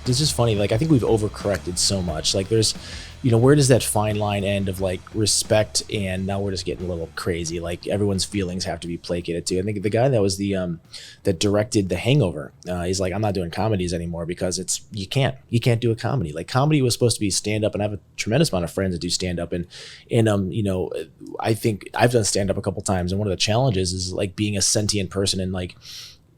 It's just funny. Like, I think we've overcorrected so much. Like, there's, where does that fine line end of like respect, and now we're just getting a little crazy. Like, everyone's feelings have to be placated too. I think the guy that was that directed The Hangover, he's like, I'm not doing comedies anymore because you can't do a comedy. Like, comedy was supposed to be stand up, and I have a tremendous amount of friends that do stand up, and I think I've done stand up a couple times, and one of the challenges is like being a sentient person, and like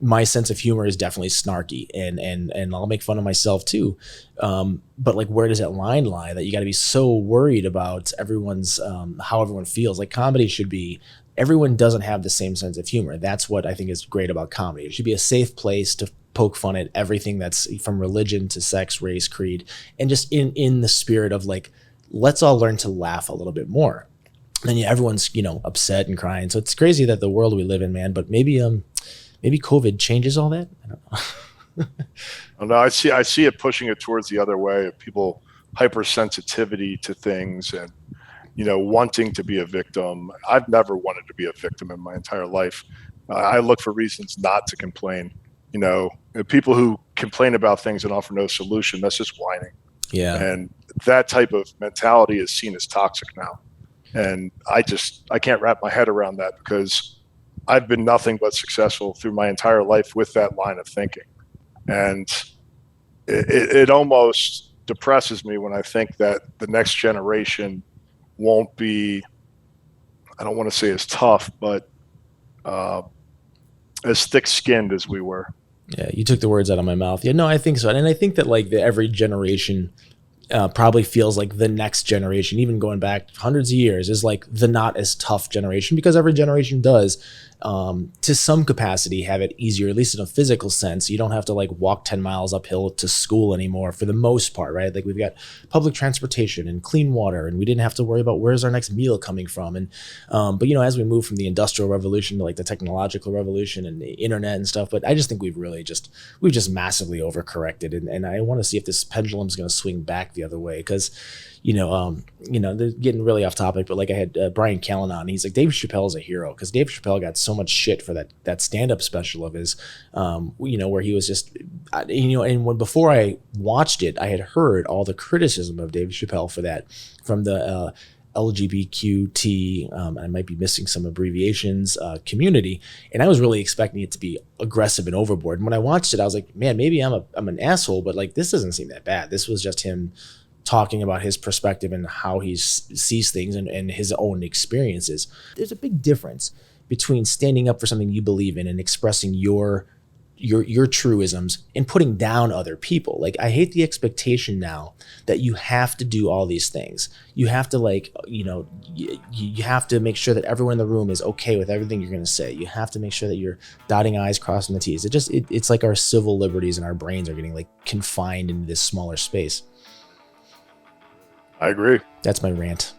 my sense of humor is definitely snarky, and I'll make fun of myself too. But like, where does that line lie that you got to be so worried about everyone's, how everyone feels? Like, comedy should be, everyone doesn't have the same sense of humor. That's what I think is great about comedy. It should be a safe place to poke fun at everything that's from religion to sex, race, creed, and just in the spirit of like, let's all learn to laugh a little bit more. And yeah, everyone's, upset and crying. So it's crazy that the world we live in, man, but maybe COVID changes all that. I don't know. Oh, no, I see it pushing it towards the other way of people hypersensitivity to things and wanting to be a victim. I've never wanted to be a victim in my entire life. I look for reasons not to complain. People who complain about things and offer no solution, that's just whining. Yeah. And that type of mentality is seen as toxic now. And I can't wrap my head around that, because I've been nothing but successful through my entire life with that line of thinking. And it almost depresses me when I think that the next generation won't be, I don't want to say as tough, but as thick-skinned as we were. Yeah, you took the words out of my mouth. Yeah, no, I think so. And I think that like every generation probably feels like the next generation, even going back hundreds of years, is like the not as tough generation, because every generation does, to some capacity, have it easier, at least in a physical sense. You don't have to like walk 10 miles uphill to school anymore for the most part, right? Like, we've got public transportation and clean water, and we didn't have to worry about where's our next meal coming from. And but as we move from the industrial revolution to like the technological revolution and the internet and stuff, but I just think we've just massively overcorrected, and I want to see if this pendulum is going to swing back the other way, because they're getting really off topic, but like, I had Brian Callen on. He's like, Dave Chappelle is a hero, because Dave Chappelle got so much shit for that stand-up special of his, where he was just, and before I watched it, I had heard all the criticism of Dave Chappelle for that from the LGBTQT, I might be missing some abbreviations, community, and I was really expecting it to be aggressive and overboard. And when I watched it, I was like, man, maybe I'm an asshole, but like, this doesn't seem that bad. This was just him talking about his perspective and how he sees things and his own experiences. There's a big difference between standing up for something you believe in and expressing your truisms and putting down other people. Like, I hate the expectation now that you have to do all these things. You have to you have to make sure that everyone in the room is okay with everything you're going to say. You have to make sure that you're dotting I's, crossing the T's. It's like our civil liberties and our brains are getting like confined into this smaller space. I agree. That's my rant.